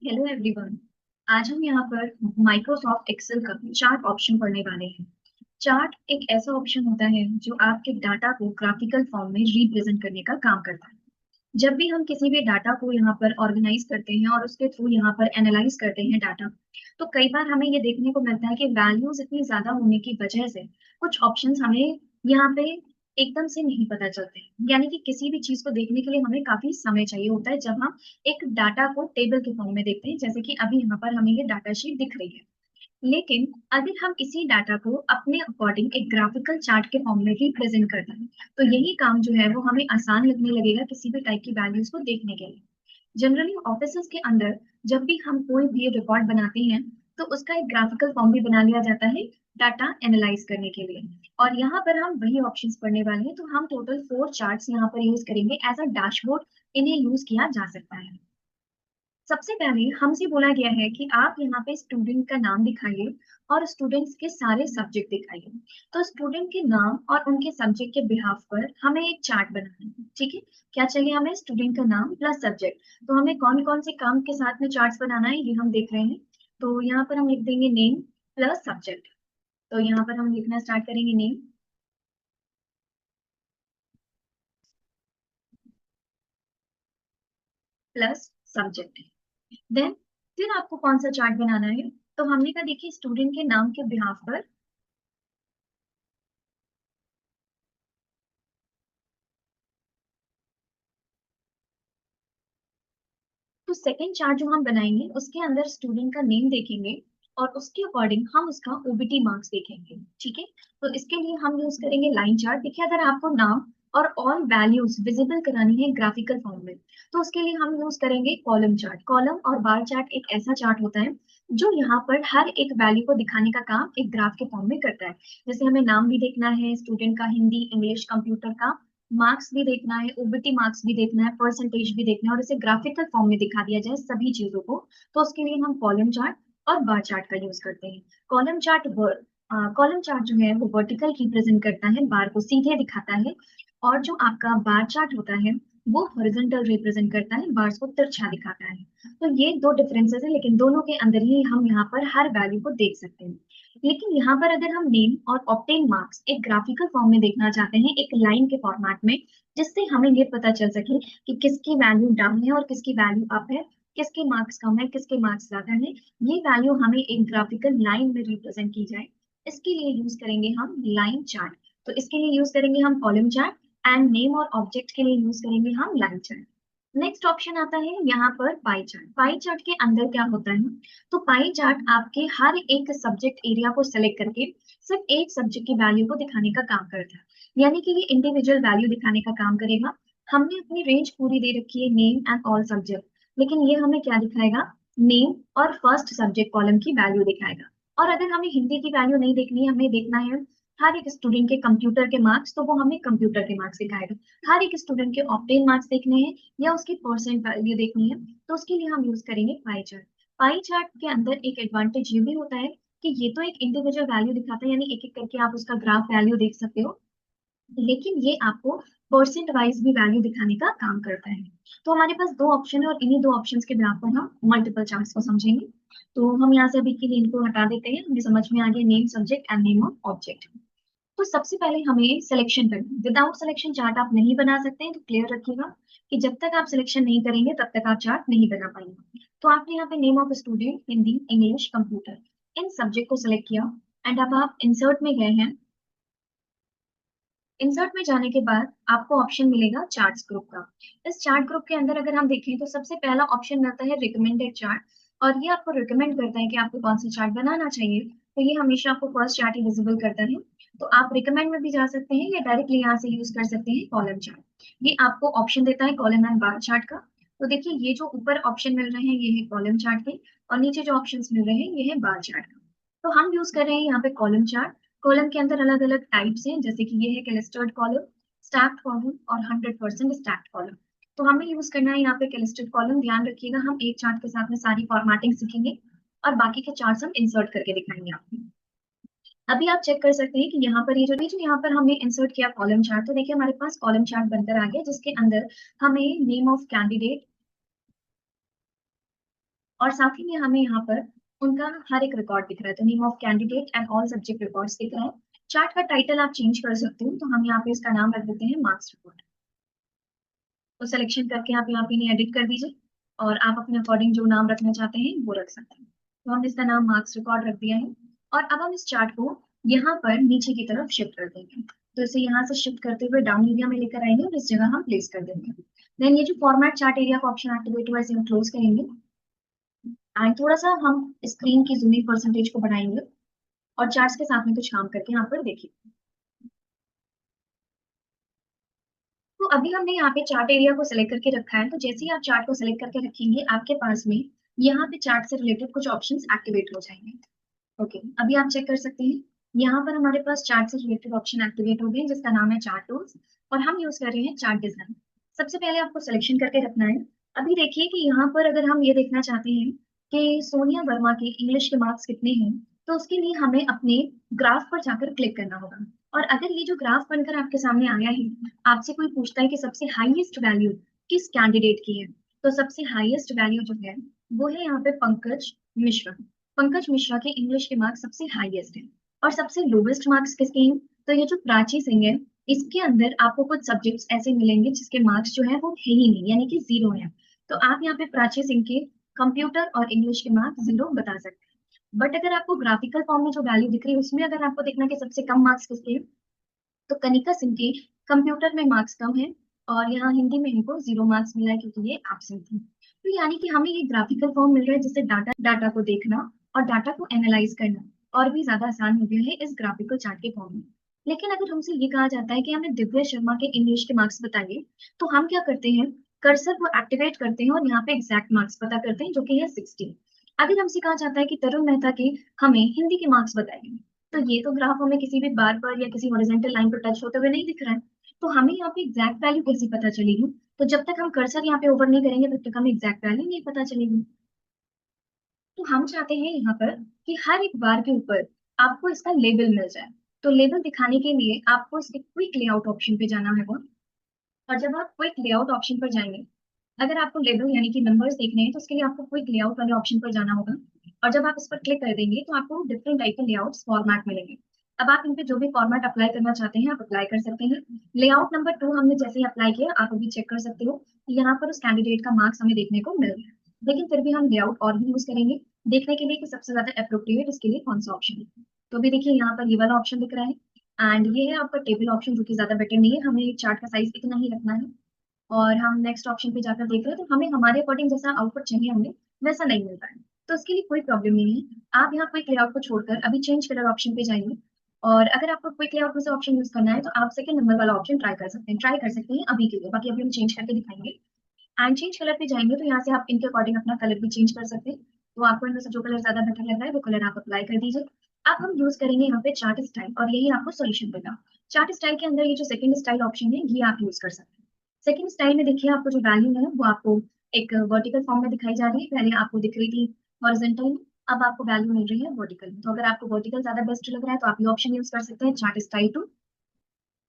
Hello everyone. आज हम यहाँ पर माइक्रोसॉफ्ट एक्सेल का चार्ट ऑप्शन पढ़ने वाले हैं। चार्ट एक ऐसा ऑप्शन होता है जो आपके डाटा को ग्राफिकल फॉर्म में रिप्रेजेंट करने का काम करता है। जब भी हम किसी भी डाटा को यहाँ पर ऑर्गेनाइज करते हैं और उसके थ्रू यहाँ पर एनालाइज करते हैं डाटा, तो कई बार हमें ये देखने को मिलता है कि वैल्यूज इतनी ज्यादा होने की वजह से कुछ ऑप्शंस हमें यहाँ पे एकदम से नहीं पता चलते हैं। यानी कि किसी भी चीज को देखने के लिए हमें काफी समय चाहिए होता है जब हम एक डाटा को टेबल के फॉर्म में देखते हैं, जैसे कि अभी यहाँ पर हमें ये डाटा शीट दिख रही है। लेकिन अगर हम इसी डाटा को अपने अकॉर्डिंग एक ग्राफिकल चार्ट के फॉर्म में रिप्रेजेंट करते हैं, तो यही काम जो है वो हमें आसान लगने लगेगा किसी भी टाइप की वैल्यूज को देखने के लिए। जनरली ऑफिसेस के अंदर जब भी हम कोई भी रिकॉर्ड बनाते हैं, तो उसका एक ग्राफिकल फॉर्म भी बना लिया जाता है डाटा एनालाइज करने के लिए। और यहाँ पर हम वही ऑप्शंस पढ़ने वाले हैं, तो हम टोटल 4 चार्ट्स यहाँ पर यूज करेंगे एज अ डैशबोर्ड। इन्हें यूज किया जा सकता है। सबसे पहले हमसे बोला गया है कि आप यहाँ पे स्टूडेंट का नाम दिखाइए और स्टूडेंट्स के सारे सब्जेक्ट दिखाइए। तो स्टूडेंट के नाम और उनके सब्जेक्ट के बिहाफ पर हमें एक चार्ट बनाना है। ठीक है। क्या चाहिए हमें? स्टूडेंट का नाम प्लस सब्जेक्ट। तो हमें कौन कौन से काम के साथ में चार्ट्स बनाना है ये हम देख रहे हैं। तो यहाँ पर हम लिख देंगे नेम प्लस सब्जेक्ट। तो यहाँ पर हम लिखना स्टार्ट करेंगे नेम प्लस सब्जेक्ट। देन फिर आपको कौन सा चार्ट बनाना है? तो हमने कहा देखिए स्टूडेंट के नाम के बिहाफ पर। तो सेकंड चार्ट जो हम बनाएंगे उसके अंदर स्टूडेंट का नेम देखेंगे और उसके अकॉर्डिंग हम उसका ओबीटी मार्क्स देखेंगे। ठीक है। तो इसके लिए हम यूज करेंगे लाइन चार्ट। देखिए अगर आपको नाम और ऑल वैल्यूज विजिबल करानी है ग्राफिकल फॉर्म में, तो उसके लिए हम यूज करेंगे कॉलम चार्ट। कॉलम और बार चार्ट एक ऐसा चार्ट होता है जो यहाँ पर हर एक वैल्यू को दिखाने का काम एक ग्राफ के फॉर्म में करता है। जैसे हमें नाम भी देखना है स्टूडेंट का, हिंदी इंग्लिश कंप्यूटर का, मार्क्स भी देखना है, ओबीटी मार्क्स भी देखना है, परसेंटेज भी देखना है, और इसे ग्राफिकल फॉर्म में दिखा दिया जाए सभी चीजों को, तो उसके लिए हम कॉलम चार्ट और बार चार्ट का यूज करते हैं। कॉलम चार्ट कॉलम चार्ट जो है वो वर्टिकल रिप्रेजेंट करता है, बार को सीधे दिखाता है। और जो आपका बार चार्ट होता है वो हॉरिजॉन्टल रिप्रेजेंट करता है, बार्स को तिरछा दिखाता है। तो ये दो डिफरेंसेस है, लेकिन दोनों के अंदर ही हम यहाँ पर हर वैल्यू को देख सकते हैं। लेकिन यहाँ पर अगर हम नेम और ऑब्टेन मार्क्स एक ग्राफिकल फॉर्म में देखना चाहते हैं एक लाइन के फॉर्मेट में, जिससे हमें ये पता चल सके कि किसकी वैल्यू डाउन है और किसकी वैल्यू अप है, किसके मार्क्स कम है किसके मार्क्स ज्यादा है, ये वैल्यू हमें एक ग्राफिकल लाइन में रिप्रेजेंट की जाए, इसके लिए यूज करेंगे हम लाइन चार्ट। तो इसके लिए यूज करेंगे हम कॉलम चार्ट, एंड नेम और ऑब्जेक्ट के लिए यूज करेंगे हम लाइन चार्ट। नेक्स्ट ऑप्शन आता है यहाँ पर पाई चार्ट। पाई चार्ट के अंदर क्या होता है? तो पाई चार्ट आपके हर एक सब्जेक्ट एरिया को सेलेक्ट करके सिर्फ एक सब्जेक्ट की वैल्यू को दिखाने का काम करता है। यानी कि ये इंडिविजुअल वैल्यू दिखाने का काम करेगा। हमने अपनी रेंज पूरी दे रखी है नेम एंड ऑल सब्जेक्ट, लेकिन ये हमें क्या दिखाएगा? नेम और फर्स्ट सब्जेक्ट कॉलम की वैल्यू दिखाएगा। और अगर हमें हिंदी की वैल्यू नहीं देखनी है, हमें देखना है हर एक स्टूडेंट के कंप्यूटर के मार्क्स, तो वो हमें कंप्यूटर के मार्क्स दिखाएगा। हर एक स्टूडेंट के ऑप्टेन मार्क्स देखने हैं या उसकी परसेंट वैल्यू देखनी है, तो उसके लिए हम यूज करेंगे पाई चार्ट। पाई चार्ट के अंदर एक एडवांटेज ये भी होता है कि ये तो एक इंडिविजुअल वैल्यू दिखाता है, यानी एक एक करके आप उसका ग्राफ वैल्यू देख सकते हो, लेकिन ये आपको परसेंट वाइज भी वैल्यू दिखाने का काम करता है। तो हमारे पास दो ऑप्शन है और इन्हीं दो ऑप्शंस के बिना पर हम मल्टीपल चार्ट्स को समझेंगे। तो हम यहाँ से अभी के लिए इनको हटा देते हैं, हमें समझ में आ गया name subject and name of object. तो सबसे पहले हमें सिलेक्शन करना है। विदाउट सिलेक्शन चार्ट आप नहीं बना सकते हैं, तो क्लियर रखिएगा कि जब तक आप सिलेक्शन नहीं करेंगे तब तक आप चार्ट नहीं बना पाएंगे। तो आपने यहाँ पे name of student Hindi English computer in subject को सिलेक्ट किया, एंड अब आप इंसर्ट में गए हैं। इंसर्ट में जाने के बाद आपको ऑप्शन मिलेगा चार्ट्स ग्रुप का। इस चार्ट ग्रुप के अंदर अगर हम देखें तो सबसे पहला ऑप्शन मिलता है रिकमेंडेड चार्ट, और ये आपको रिकमेंड करता है कि आपको कौन सा चार्ट बनाना चाहिए। तो ये हमेशा आपको फर्स्ट चार्ट ही विजिबल करता है। तो आप रिकमेंड में भी जा सकते हैं या डायरेक्टली यहाँ से यूज कर सकते हैं कॉलम चार्ट। ये आपको ऑप्शन देता है कॉलम एंड बार चार्ट का। तो देखिए ये जो ऊपर ऑप्शन मिल रहे हैं ये है कॉलम चार्ट के, और नीचे जो ऑप्शन मिल रहे हैं ये है बार चार्ट का। तो हम यूज कर रहे हैं यहाँ पे कॉलम चार्ट। कॉलम के अंदर अलग अलग टाइप्स हैं, जैसे कि ये है क्लस्टर्ड कॉलम, स्टैक्ड कॉलम और 100% स्टैक्ड कॉलम। तो हमें यूज करना है यहाँ पे क्लस्टर्ड कॉलम। ध्यान रखिएगा हम एक चार्ट के साथ में सारी फॉर्मेटिंग सीखेंगे और बाकी के चार्ट्स हम इंसर्ट करके दिखाएंगे आपको। अभी आप चेक कर सकते हैं कि यहाँ पर ये जो यहाँ पर हमने इंसर्ट किया कॉलम चार्ट, तो देखिए हमारे पास कॉलम चार्ट बनकर आ गया जिसके अंदर हमें नेम ऑफ कैंडिडेट और साथ ही में हमें यहाँ पर उनका हर एक रिकॉर्ड दिख रहा है, तो name of candidate and all subject records दिख रहा है। चार्ट का टाइटल आप चेंज कर सकते हो, तो हम यहाँ पे इसका नाम रख देते हैं मार्क्स रिकॉर्ड। तो सिलेक्शन करके आप यहाँ पे इन्हें एडिट कर दीजिए और आप अपने अकॉर्डिंग जो नाम रखना चाहते हैं वो रख सकते हैं। तो हम इसका नाम मार्क्स रिकॉर्ड रख दिया है और अब हम इस चार्ट को यहाँ पर नीचे की तरफ शिफ्ट कर देंगे। तो इसे यहाँ से शिफ्ट करते हुए डाउन एरिया में लेकर आएंगे और इस जगह हम प्लेस कर देंगे। देन ये जो फॉर्मेट चार्ट एरिया का ऑप्शन एक्टिवेट हुआ है इसे हम क्लोज करेंगे एंड थोड़ा सा हम स्क्रीन की जूमिंग परसेंटेज को बढ़ाएंगे और चार्ट्स के साथ में कुछ काम करके यहाँ पर देखिए। तो अभी हमने यहाँ पे चार्ट एरिया को सिलेक्ट करके रखा है, तो जैसे ही आप चार्ट को सिलेक्ट करके रखेंगे आपके पास में यहाँ पे चार्ट से रिलेटेड कुछ ऑप्शंस एक्टिवेट हो जाएंगे। ओके, अभी आप चेक कर सकते हैं यहाँ पर हमारे पास चार्ट से रिलेटेड ऑप्शन एक्टिवेट हो गए जिसका नाम है चार्ट टूल्स और हम यूज कर रहे हैं चार्ट डिजाइन। सबसे पहले आपको सिलेक्शन करके रखना है। अभी देखिए कि यहाँ पर अगर हम ये देखना चाहते हैं कि सोनिया वर्मा के इंग्लिश के मार्क्स कितने हैं, तो उसके लिए हमें अपने ग्राफ पर जाकर क्लिक करना होगा। और अगर ये जो ग्राफ बनकर आपके सामने आया है, आपसे कोई पूछता है कि सबसे हाईएस्ट वैल्यू किस कैंडिडेट की है, तो सबसे हाईएस्ट वैल्यू जो है वो है यहाँ पे पंकज मिश्रा। पंकज मिश्रा के इंग्लिश के मार्क्स सबसे हाईएस्ट हैं और सबसे लोवेस्ट मार्क्स किसके हैं, तो ये जो प्राची सिंह है इसके अंदर आपको कुछ सब्जेक्ट्स ऐसे मिलेंगे जिसके मार्क्स जो है वो है ही नहीं, यानी कि जीरो है। तो आप यहाँ पे प्राची सिंह के कंप्यूटर और इंग्लिश के मार्क्स जीरो बता सकते हैं। बट अगर आपको ग्राफिकल फॉर्म में जो वैल्यू दिख रही है उसमें अगर आपको देखना कि सबसे कम मार्क्स किसके हैं, तो कनिका सिंह के कंप्यूटर में मार्क्स कम है और यहाँ हिंदी में इनको जीरो मार्क्स मिला है क्योंकि ये एब्सेंट थी। तो यानी कि हमें ये ग्राफिकल फॉर्म मिल रहा है जिससे डाटा डाटा को देखना और डाटा को एनालाइज करना और भी ज्यादा आसान हो गया है इस ग्राफिकल चार्ट के फॉर्म में। लेकिन अगर हमसे ये कहा जाता है कि हमें दिव्या शर्मा के इंग्लिश के मार्क्स बताइए, तो हम क्या करते हैं, कर्सर को एक्टिवेट करते हैं और यहाँ पे एग्जैक्ट मार्क्स पता करते हैं जो कि है 60। अगर हमसे कहा जाता है कि तरुण मेहता के हमें हिंदी के मार्क्स बताइए, तो ये तो ग्राफ हमें किसी भी बार पर या किसी हॉरिजॉन्टल लाइन पर टच होते हुए नहीं दिख रहा है, तो हमें यहाँ पे एग्जैक्ट वैल्यू कैसे पता चलेगी, तो जब तक हम कर्सर यहाँ पे ओवर नहीं करेंगे तब तक हमें एग्जैक्ट वैल्यू नहीं पता चलेगी। तो हम चाहते हैं यहाँ पर कि हर एक बार के ऊपर आपको इसका लेबल मिल जाए। तो लेबल दिखाने के लिए आपको इसके क्विक लेआउट ऑप्शन पे जाना है, और जब आप क्विक लेआउट ऑप्शन पर जाएंगे, अगर आपको लेबल यानी कि नंबर्स देखने हैं तो उसके लिए आपको क्विक लेआउट वाले ऑप्शन पर जाना होगा और जब आप इस पर क्लिक कर देंगे तो आपको डिफरेंट टाइप के लेआउट्स फॉर्मेट मिलेंगे। अब आप इन पे जो भी फॉर्मेट अप्लाई करना चाहते हैं आप अप्लाई कर सकते हैं। लेआउट नंबर 2 हमने जैसे ही अप्लाई किया आप अभी चेक कर सकते हो कि यहाँ पर उस कैंडिडेट का मार्क्स हमें देखने को मिल रहा है। लेकिन फिर भी हम लेआउट और भी यूज करेंगे देखने के लिए कि सबसे ज्यादा अप्रोप्रिएट इसके लिए कौन सा ऑप्शन है। तो अभी देखिए यहाँ पर ये वाला ऑप्शन दिख रहा है एंड ये है आपका टेबल ऑप्शन जो कि ज्यादा बेटर नहीं है, हमें चार्ट का साइज इतना ही रखना है। और हम नेक्स्ट ऑप्शन पे जाकर देख रहे हैं तो हमें हमारे अकॉर्डिंग जैसा आउटपुट चाहिए हमें वैसा नहीं मिल रहा है, तो उसके लिए कोई प्रॉब्लम नहीं है। आप यहाँ क्विक लेआउट को छोड़कर अभी चेंज कलर ऑप्शन पे जाइए और अगर आपको क्विक लेआउट में से ऑप्शन यूज करना है तो आप सेकंड नंबर वाला ऑप्शन ट्राई कर सकते हैं अभी के लिए, बाकी अभी हम चेंज करके दिखाएंगे। एंड चेंज कलर पे जाएंगे तो यहाँ से आप इनके अकॉर्डिंग अपना कलर भी चेंज कर सकते हैं। तो आपको इनमें से जो कलर ज्यादा बेटर लग रहा है वो कलर आप अप्लाई कर दीजिए। अब हम यूज करेंगे यहाँ पे चार्ट स्टाइल और यही आपको सोल्यूशन देगा। चार्ट स्टाइल के अंदर ये जो सेकंड स्टाइल ऑप्शन है ये आप यूज कर सकते हैं। सेकंड स्टाइल में देखिए आपको जो वैल्यू है वो आपको एक वर्टिकल फॉर्म में दिखाई जा रही है, पहले आपको दिख रही थी हॉरिजॉन्टल में, अब आपको वैल्यू मिल रही है वर्टिकल में। तो अगर आपको वर्टिकल ज्यादा बेस्ट लग रहा है तो आप ये ऑप्शन यूज कर सकते हैं चार्ट स्टाइल टू।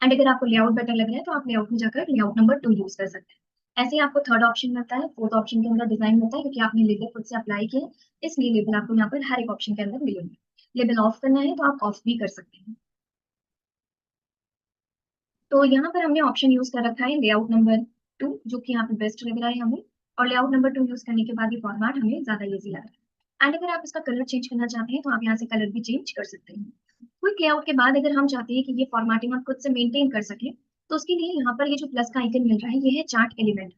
एंड अगर आपको लेआउट बेटर लग रहा है तो आप लेआउट में जाकर लेआउट नंबर 2 यूज कर सकते हैं। ऐसे ही आपको थर्ड ऑप्शन मिलता है, फोर्थ ऑप्शन के अंदर डिजाइन मिलता है क्योंकि आपने लेबल खुद से अप्लाई किया है इसलिए लेबल आपको यहाँ पर हर एक ऑप्शन के अंदर मिलेंगे। लेबल ऑफ करना है तो आप ऑफ भी कर सकते हैं। तो यहाँ पर हमने ऑप्शन यूज कर रखा है लेआउट नंबर 2 जो कि यहाँ पे बेस्ट लग रहा है हमें, और लेआउट नंबर 2 यूज करने के बाद ये फॉर्मेट हमें ज्यादा इजी लग रहा है। एंड अगर आप इसका कलर चेंज करना चाहते हैं तो आप यहाँ से कलर भी चेंज कर सकते हैं। क्विक लेआउट के बाद अगर हम चाहते हैं कि ये फॉर्मेटिंग हम खुद से मेंटेन कर सके तो उसके लिए यहाँ पर ये जो प्लस का आइकन मिल रहा है ये है चार्ट एलिमेंट।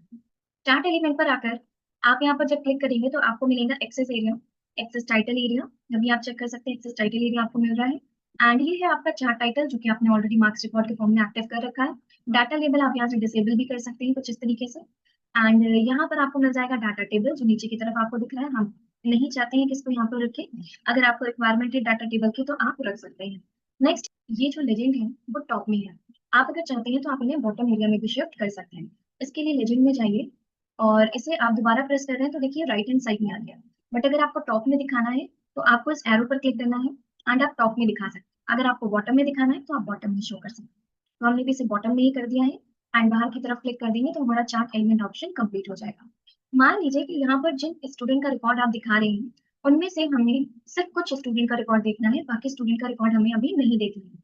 चार्ट एलिमेंट पर आकर आप यहाँ पर जब क्लिक करेंगे तो आपको मिलेगा axis area, axis title area. अभी आप चेक कर सकते हैं एक्सेस टाइटल एरिया आपको मिल रहा है एंड ये है आपका चार्ट टाइटल जो कि आपने ऑलरेडी मार्क्स रिकॉर्ड के फॉर्म में एक्टिव कर रखा है। डाटा लेबल आप यहाँ से डिसेबल भी कर सकते हैं कुछ इस तरीके से। एंड यहाँ पर आपको मिल जाएगा डाटा टेबल जो नीचे की तरफ आपको दिख रहा है, हम नहीं चाहते हैं कि इसको यहाँ पर रखें, अगर आपको रिक्वायरमेंट है डाटा टेबल की तो आप रख सकते हैं। नेक्स्ट ये जो लेजेंड है वो टॉप में है, आप अगर चाहते हैं तो आप इन्हें बॉटम एरिया में भी शिफ्ट कर सकते हैं। इसके लिए लेजेंड में जाइए और इसे आप दोबारा प्रेस कर रहे हैं तो देखिए राइट हैंड साइड में आ गया। बट अगर आपको टॉप में दिखाना है तो आपको इस एरो पर क्लिक करना है एंड आप टॉप में दिखा सकते हैं। अगर आपको बॉटम में दिखाना है तो आप बॉटम में शो कर सकते हैं। तो हमने भी इसे बॉटम में ही कर दिया है एंड बाहर की तरफ क्लिक कर देंगे तो हमारा चार्ट एलिमेंट ऑप्शन कंप्लीट हो जाएगा। मान लीजिए कि यहाँ पर जिन स्टूडेंट का रिकॉर्ड आप दिखा रहे हैं उनमें से हमें सिर्फ कुछ स्टूडेंट का रिकॉर्ड देखना है, बाकी स्टूडेंट का रिकॉर्ड हमें अभी नहीं देखना है।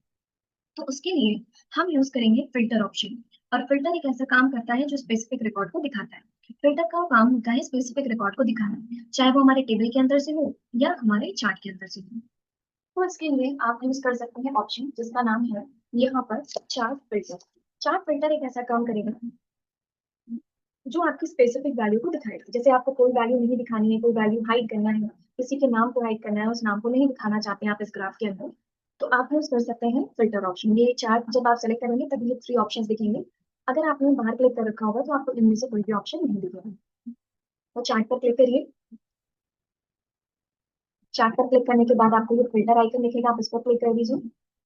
तो उसके लिए हम यूज करेंगे फिल्टर ऑप्शन। और फिल्टर एक ऐसा काम करता है जो स्पेसिफिक रिकॉर्ड को दिखाता है। फिल्टर का काम होता है स्पेसिफिक रिकॉर्ड को दिखाना, चाहे वो हमारे टेबल के अंदर से हो या हमारे चार्ट के अंदर से हो। तो इसके लिए आप यूज कर सकते हैं ऑप्शन जिसका नाम है यहाँ पर चार्ट फिल्टर। चार्ट फिल्टर एक ऐसा काम करेगा जो आपकी स्पेसिफिक वैल्यू को दिखाएगा। जैसे आपको कोई वैल्यू नहीं दिखानी है, कोई वैल्यू हाइड करना है, किसी के नाम को हाइड करना है, उस नाम को नहीं दिखाना चाहते हैं आप इस ग्राफ के अंदर, तो आप यूज कर सकते हैं फिल्टर ऑप्शन। ये चार्ट जब आप सेलेक्ट करेंगे तभी ये 3 ऑप्शन दिखेंगे। अगर आपने बाहर क्लिक कर रखा होगा तो आपको इनमें से कोई भी ऑप्शन नहीं दिखेगा। तो चार्ट पर क्लिक करिए। चार्ट पर क्लिक करने के बाद आपको ये फिल्टर आइकन दिखेगा, आप इस पर क्लिक कर दीजिए।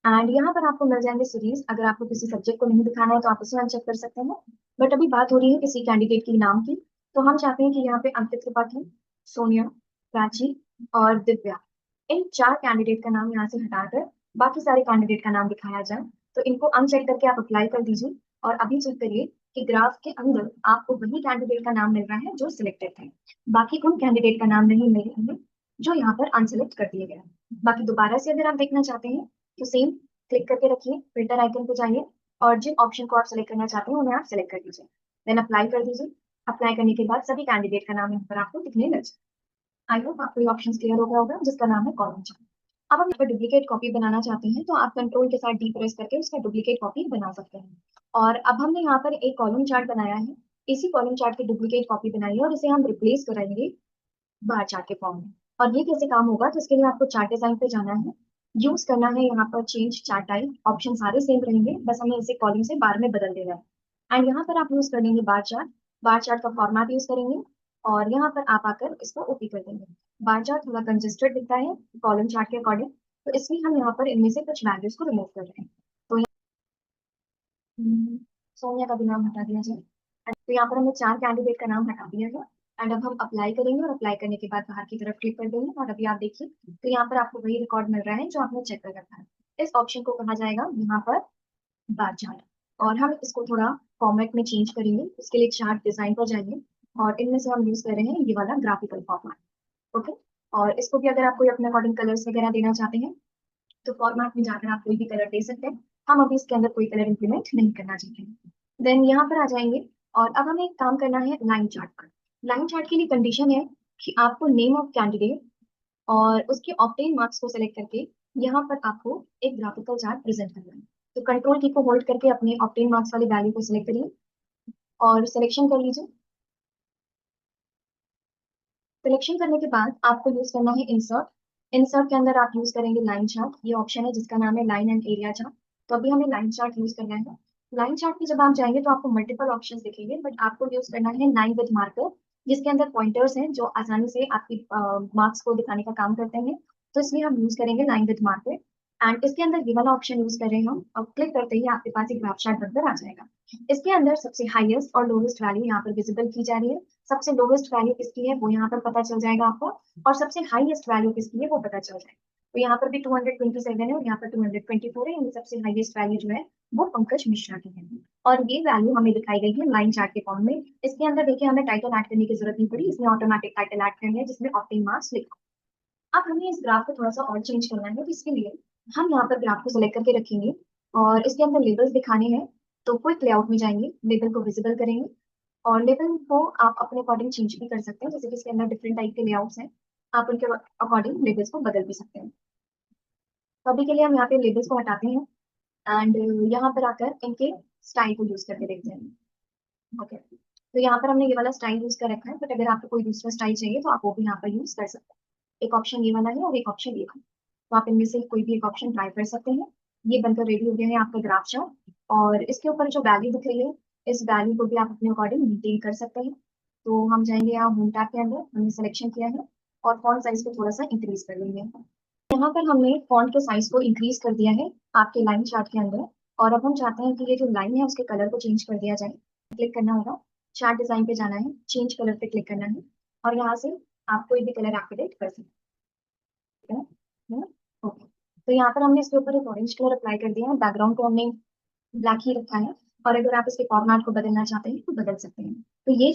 एंड यहाँ पर आपको मिल जाएंगे सीरीज। अगर आपको किसी सब्जेक्ट को नहीं दिखाना है तो आप उसे अनचेक कर सकते हैं। बट अभी बात हो रही है किसी कैंडिडेट के नाम की, तो हम चाहते हैं कि यहाँ पे अंकित त्रिपाठी, सोनिया, प्राची और दिव्या, इन 4 कैंडिडेट का नाम यहाँ से हटाकर बाकी सारे कैंडिडेट का नाम दिखाया जाए। तो इनको अनचेक करके आप अप्लाई कर दीजिए। और अभी चेक करिए कि ग्राफ के अंदर आपको वही कैंडिडेट का नाम मिल रहा है जो सिलेक्टेड थे, बाकी उन कैंडिडेट का नाम नहीं मिल रहा है जो यहाँ पर अनसेलेक्ट कर दिए गए हैं। बाकी दोबारा से अगर आप देखना चाहते हैं तो सेम क्लिक करके रखिए, फिल्टर आइकन पे जाइए और जिन ऑप्शन को आप सेलेक्ट करना चाहते हैं उन्हें आप सेलेक्ट कर दीजिए। देन अप्लाई कर दीजिए। अप्लाई करने के बाद सभी कैंडिडेट का नाम यहाँ पर आपको दिखने लग जाए। आई होप आपको ये ऑप्शन क्लियर हो गया होगा जिसका नाम है कॉलम चार्ट। अब हम यहाँ पर डुप्लीकेट कॉपी बनाना चाहते हैं तो आप कंट्रोल के साथ डी प्रेस करके उसका डुप्लीकेट कॉपी बना सकते हैं। और अब हमने यहाँ पर एक कॉलम चार्ट बनाया है, इसी कॉलम चार्ट की डुप्लीकेट कॉपी बनाई है और इसे हम रिप्लेस कराएंगे बार चार्ट के फॉर्म में। और ये कैसे काम होगा, तो इसके लिए आपको चार्ट डिजाइन पे जाना है, यूज करना है यहाँ पर चेंज चार्ट टाइप। ऑप्शन सारे सेम रहेंगे, बस हमें इसे कॉलम से बार में बदल देना है। एंड यहाँ पर आप यूज कर लेंगे बार चार्ट। बार चार्ट का फॉर्मेट यूज करेंगे और यहाँ पर आप आकर इसको ओपी कर देंगे। बार चार्ट थोड़ा कंजेस्टेड दिखता है कॉलम चार्ट के अकॉर्डिंग, तो इसलिए हम यहाँ पर इनमें से कुछ वैल्यूज को रिमूव कर रहे हैं। तो सोनिया का भी नाम हटा दिया जाए। तो यहाँ पर हमने 4 कैंडिडेट का नाम हटा दिया है। एंड अब हम अप्लाई करेंगे और अप्लाई करने के बाद बाहर की तरफ क्लिक कर देंगे और अभी आप देखिए तो यहाँ पर आपको वही रिकॉर्ड मिल रहा है जो आपने चेक कर रखा है। इस ऑप्शन को कहा जाएगा यहाँ पर बार चार्ट। और हम इसको थोड़ा फॉर्मेट में चेंज करेंगे, उसके लिए चार्ट डिजाइन पर जाइए और इनमें से हम यूज कर रहे हैं ये वाला ग्राफिकल फॉर्मेट। ओके। और इसको भी अगर आप कोई अपने अकॉर्डिंग कलर्स वगैरह देना चाहते हैं तो फॉर्मेट में जाकर आप कोई भी कलर दे सकते हैं। हम अभी इसके अंदर कोई कलर इंप्लीमेंट नहीं करना चाहते हैं। देन यहाँ पर आ जाएंगे और अब हमें एक काम करना है लाइन चार्ट पर। लाइन चार्ट के लिए कंडीशन है कि आपको नेम ऑफ कैंडिडेट और उसके ऑब्टेन मार्क्स को सिलेक्ट करके यहाँ पर आपको एक ग्राफिकल चार्ट प्रेजेंट करना है। तो कंट्रोल की को होल्ड करके अपने ऑब्टेन मार्क्स वाली वैल्यू को सिलेक्ट करिए और सिलेक्शन कर लीजिए। सिलेक्शन करने के बाद आपको यूज करना है इंसर्ट। इंसर्ट के अंदर आप यूज करेंगे लाइन चार्ट, ये ऑप्शन है जिसका नाम है लाइन एंड एरिया चार्ट। तो अभी हमें लाइन चार्ट यूज करना है। लाइन चार्ट में जब आप जाएंगे तो आपको मल्टीपल ऑप्शंस दिखेंगे, बट आपको यूज करना है लाइन विद मार्कर, जिसके अंदर पॉइंटर्स हैं जो आसानी से आपकी मार्क्स को दिखाने का काम करते हैं। तो इसलिए हम यूज करेंगे लाइन विद मार्कर। एंड इसके अंदर ये वाला ऑप्शन यूज कर रहे हैं हम, और क्लिक करते ही आपके पास एक ग्राफ चार्ट बनकर आ जाएगा। इसके अंदर सबसे हाईएस्ट और लोवेस्ट वैल्यू यहाँ पर विजिबल की जा रही है। सबसे लोवेस्ट वैल्यू किसकी है वो यहाँ पर पता चल जाएगा आपको, और सबसे हाईएस्ट वैल्यू किसकी है वो पता चल जाएगा। तो यहाँ पर भी 227 है और यहाँ पर 224 है, यानी सबसे हाईएस्ट वैल्यू जो है वो पंकज मिश्रा की है। और ये वैल्यू हमें दिखाई गई है लाइन चार्ट के फॉर्म में। इसके अंदर देखिए हमें टाइटल ऐड करने की जरूरत नहीं पड़ी, इसमें ऑटोमेटिक टाइटल ऐड करना है जिसमें ऑप्टिंग मार्क्स लिखो। अब हमें इस ग्राफ को थोड़ा सा और चेंज करना है, तो इसके लिए हम यहाँ पर ग्राफ को सिलेक्ट करके रखेंगे और इसके अंदर लेबल्स दिखाने हैं। तो क्विक लेआउट में जाएंगे, लेबल को विजिबल करेंगे और लेबल को आप अपने अकॉर्डिंग चेंज भी कर सकते हैं, जैसे कि इसके अंदर डिफरेंट टाइप के लेआउट्स हैं, आप उनके अकॉर्डिंग लेबल्स को बदल भी सकते हैं। तो अभी के लिए हम यहाँ पे लेबल्स को हटाते हैं एंड यहाँ पर आकर इनके स्टाइल को यूज करके देखते हैं। ओके। तो यहाँ पर हमने ये वाला स्टाइल यूज कर रखा है, बट अगर आपको कोई दूसरा स्टाइल चाहिए तो आप वो भी यहाँ पर यूज कर सकते हैं। एक ऑप्शन ये वाला है और एक ऑप्शन ये वाला, तो आप इनमें से कोई भी एक ऑप्शन ट्राई कर सकते हैं। ये बनकर रेडी हो गया है आपका ग्राफ चार्ट। और इसके ऊपर जो वैल्यू दिख रही है इस वैल्यू को भी आप अपने अकॉर्डिंग मेंटेन कर सकते हैं। तो हम जाएंगे यहाँ होम टैब के अंदर, हमने सिलेक्शन किया है और फॉन्ट साइज को थोड़ा सा इंक्रीज कर लेंगे। यहाँ पर हमने फॉन्ट के साइज को इंक्रीज कर दिया है आपके लाइन चार्ट के अंदर। और अब हम चाहते हैं कि ये जो लाइन है उसके कलर को चेंज कर दिया जाए। क्लिक करना होगा, चार्ट डिजाइन पे जाना है, चेंज कलर पे क्लिक करना है और यहाँ से आप कोई भी कलर एक्टिवेट कर सकते हैं। ओके। तो यहाँ पर हमने इसके ऊपर एक ऑरेंज कलर अप्लाई कर दिया है, बैकग्राउंड को हमने ब्लैक ही रखा है। और अगर आप इसके फॉर्मेट को बदलना चाहते हैं तो बदल सकते हैं। तो ये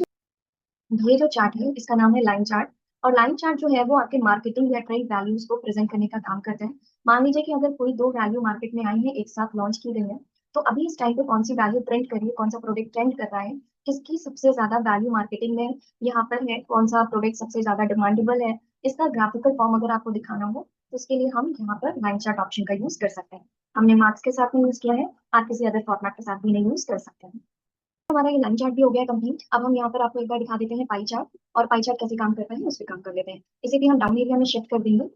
ये जो चार्ट है इसका नाम है लाइन चार्ट। और लाइन चार्ट जो है वो आपके मार्केटिंग या ट्रेड वैल्यूज को प्रेजेंट करने का काम करता है। मान लीजिए कि अगर कोई दो वैल्यू मार्केट में आई है, एक साथ लॉन्च की गई है, तो अभी इस टाइम पे कौन सी वैल्यू ट्रेंड कर रही है, कौन सा प्रोडक्ट ट्रेंड कर रहा है, किसकी सबसे ज्यादा वैल्यू मार्केटिंग में यहाँ पर है, कौन सा प्रोडक्ट सबसे ज्यादा डिमांडेबल है, इसका ग्राफिकल फॉर्म अगर आपको दिखाना हो तो इसके लिए हम यहाँ पर लाइन चार्ट ऑप्शन का यूज कर सकते हैं। हमने मार्क्स के साथ में यूज किया है, आप किसी अदर फॉर्मेट के साथ भी नहीं यूज कर सकते हैं। हमारा ये लाइन चार्ट भी हो गया कंप्लीट। अब हम यहाँ पर आपको एक बार दिखा देते हैं पाई चार्ट, और पाई चार्ट कैसे काम करता है उस पर काम कर लेते हैं। इसे भी हम डाउन एरिया में शिफ्ट कर देंगे।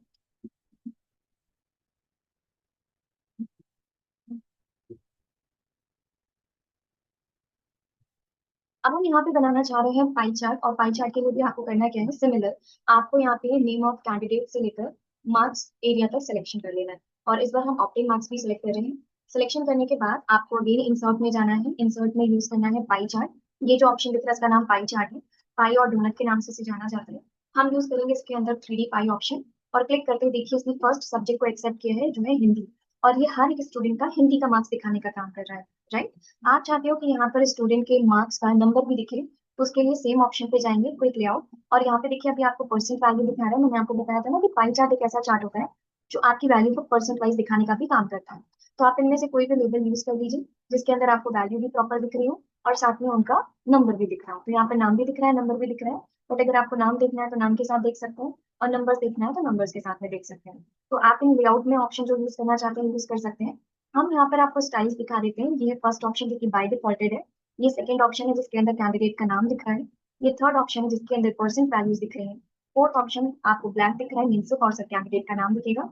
अब हम यहाँ पे बनाना चाह रहे हैं पाई चार्ट, और पाई चार्ट के लिए भी आपको करना क्या है, सिमिलर। आपको यहाँ पे नेम ऑफ कैंडिडेट से लेकर मार्क्स एरिया तक सिलेक्शन कर लेना है। और इस बार हम ऑप्टिंग मार्क्स भी सिलेक्ट कर रहे हैं। सिलेक्शन करने के बाद आपको अगेन इंसर्ट में जाना है, इंसर्ट में यूज करना है पाई चार्ट। ये जो ऑप्शन दिख रहा है इसका नाम पाई चार्ट है। पाई और डोनट के नाम से इसे जाना जाता है। हम यूज करेंगे इसके अंदर 3D पाई ऑप्शन। और क्लिक करते ही देखिए इसने फर्स्ट सब्जेक्ट को एक्सेप्ट किया है, जो है हिंदी। और ये हर एक स्टूडेंट का हिंदी का मार्क्स दिखाने का काम कर रहा है, राइट। आप चाहते हो कि यहाँ पर स्टूडेंट के मार्क्स का नंबर भी दिखे, तो उसके लिए सेम ऑप्शन पे जाएंगे, क्विक लेआउट। और यहाँ पे देखिए अभी आपको परसेंट वैल्यू दिखा रहा है। मैंने आपको बताया था ना कि पाई चार्ट एक ऐसा चार्ट होता है जो आपकी वैल्यू को परसेंट वाइज दिखाने का भी काम करता है। तो आप इनमें से कोई भी लेबल यूज कर लीजिए जिसके अंदर आपको वैल्यू भी प्रॉपर दिख रही हो और साथ में उनका नंबर भी दिख रहा हो। तो यहाँ पे नाम भी दिख रहा है, नंबर भी दिख रहा है। बट अगर आपको नाम देखना है तो नाम के साथ देख सकते हैं, और नंबर्स देखना है तो नंबर्स के साथ में देख सकते हैं। तो आप इन लेआउट में ऑप्शन जो यूज करना चाहते हैं यूज कर सकते हैं। हम यहाँ पर आपको स्टाइल्स दिखा देते हैं। ये फर्स्ट ऑप्शन जो कि बाय डिफॉल्टेड है। ये सेकंड ऑप्शन है जिसके अंदर कैंडिडेट का नाम दिख रहा है। ये थर्ड ऑप्शन है जिसके अंदर परसेंट वैल्यूज दिख रही है। फोर्थ ऑप्शन आपको ब्लैंक दिख रहा है, मीन्स और सब कैंडिडेट का नाम दिखेगा।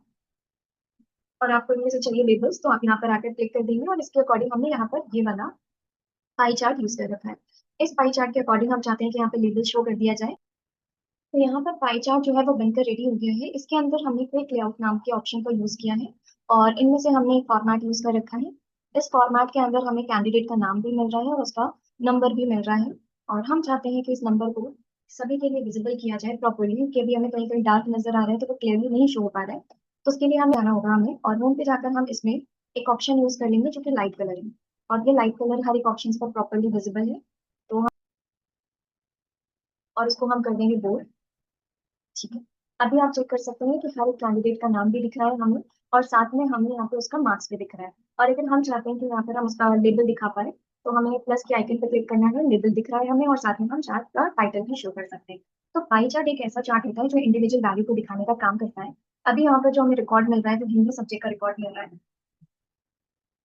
और आपको इनमें से चाहिए लेबल्स, तो आप यहाँ पर आकर क्लिक कर देंगे, और इसके अकॉर्डिंग हमने यहाँ पर ये वाला पाई चार्ट यूज कर रखा है। इस पाई चार्ट के अकॉर्डिंग हम चाहते हैं कि यहाँ पे लेबल शो कर दिया जाए। तो यहाँ पर पाई चार्ट जो है वो बनकर रेडी हो गया है। इसके अंदर हमने क्विक लेआउट नाम के ऑप्शन को यूज किया है, और इनमें से हमने एक फॉर्मेट यूज कर रखा है। इस फॉर्मेट के अंदर हमें कैंडिडेट का नाम भी मिल रहा है और उसका नंबर भी मिल रहा है। और हम चाहते हैं कि इस नंबर को सभी के लिए विजिबल किया जाए प्रॉपरली, क्योंकि अभी हमें कहीं कहीं डार्क नजर आ रहा है तो वो क्लियरली नहीं शो हो पा रहा है। तो उसके लिए हमें आना होगा हमें, और होम पे जाकर हम इसमें एक ऑप्शन यूज कर लेंगे जो कि लाइट कलर है। और ये लाइट कलर हर एक ऑप्शन पर प्रॉपरली विजिबल है। तो हम, और इसको हम कर देंगे बोल्ड। ठीक है। अभी आप चेक कर सकते हैं कि हर एक कैंडिडेट का नाम भी दिख रहा है हमें, और साथ में हमें यहाँ पे उसका मार्क्स भी दिख रहा है। और अगर हम चाहते हैं कि यहाँ पर हम उसका लेबल दिखा पाए, तो हमें प्लस के आइकन पर क्लिक करना है, लेबल दिख रहा है हमें, और साथ में हम चार्ट का टाइटल भी शो कर सकते हैं। तो पाई चार्ट एक ऐसा चार्ट होता है जो इंडिविजुअल वैल्यू को दिखाने का काम करता है। अभी यहाँ पर जो हमें रिकॉर्ड मिल रहा है वो हिंदी सब्जेक्ट का रिकॉर्ड मिल रहा है,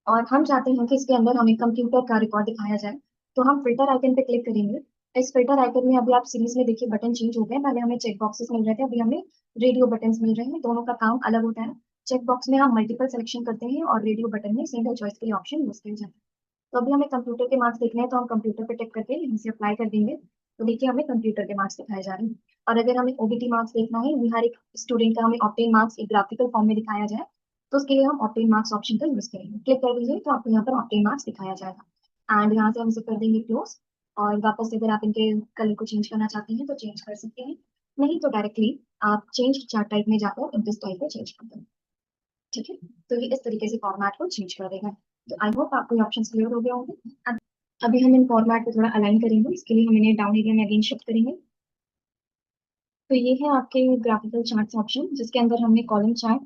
और हम चाहते हैं कि इसके अंदर हमें कंप्यूटर का रिकॉर्ड दिखाया जाए। तो हम फिल्टर आइकन पे क्लिक करेंगे। इस फिल्टर आइकन में अभी आप सीरीज में देखिए बटन चेंज हो गए। पहले हमें चेक बॉक्सेस मिल रहे थे, अभी हमें रेडियो बटन मिल रहे हैं। दोनों का काम अलग होता है। चेक बॉक्स में हम मल्टीपल सिलेक्शन करते हैं, और रेडियो बटन में सिंगल चॉइस के लिए ऑप्शन यूज किया जाता है। तो अभी हमें कंप्यूटर के मार्क्स देखने हैं, तो हम कंप्यूटर पे टिक करके यहाँ से अप्लाई कर देंगे। तो देखिए हमें कंप्यूटर के मार्क्स दिखाए जा रहे हैं। और अगर हमें ओबीटी मार्क्स देखना है, ये हर एक स्टूडेंट का हमें ऑप्टेन मार्क्स एक ग्राफिकल फॉर्म में दिखाया जाए, तो उसके लिए हम ऑप्टेन मार्क्स ऑप्शन का यूज करेंगे। क्लिक कर दीजिए तो आपको यहाँ पर ऑप्टेन मार्क्स दिखाया जाएगा, एंड यहाँ से हम इसे कर देंगे क्लोज। और वापस से अगर आप इनके कलर को चेंज करना चाहते हैं तो चेंज कर सकते हैं, नहीं तो डायरेक्टली आप चेंज चार्ट टाइप में जाकर इस टाइप पे चेंज कर दें। ठीक है। तो ये इस तरीके से फॉर्मेट को चेंज कर देगा। तो आई होप आपको ये ऑप्शन क्लियर हो गया होंगे। अभी हम इन फॉर्मेट को थोड़ा अलाइन करेंगे, इसके लिए हम इन्हें डाउन एरिया में अगेन शिफ्ट करेंगे। तो ये है आपके ग्राफिकल चार्ट्स ऑप्शन, जिसके अंदर हमने column chart,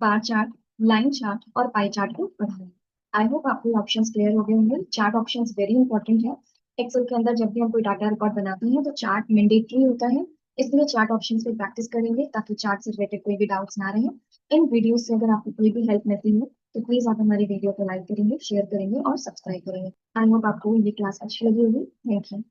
bar chart, line chart और पाई चार्ट को पढ़ा है। आई होप आपको ऑप्शंस क्लियर हो गए होंगे। चार्ट ऑप्शंस वेरी इंपॉर्टेंट है। एक्सेल के अंदर जब भी हम कोई डाटा रिकॉर्ड बनाते हैं तो चार्ट मैंडेटरी होता है, इसलिए चार्ट ऑप्शंस पे प्रैक्टिस करेंगे ताकि चार्ट से रिलेटेड कोई भी डाउट्स ना रहे। इन वीडियो से अगर आपको कोई भी हेल्प मिलती है तो प्लीज आप हमारी वीडियो को लाइक करेंगे, शेयर करेंगे और सब्सक्राइब करेंगे। आई होप आपको ये क्लास अच्छी लगी होगी। Thank you.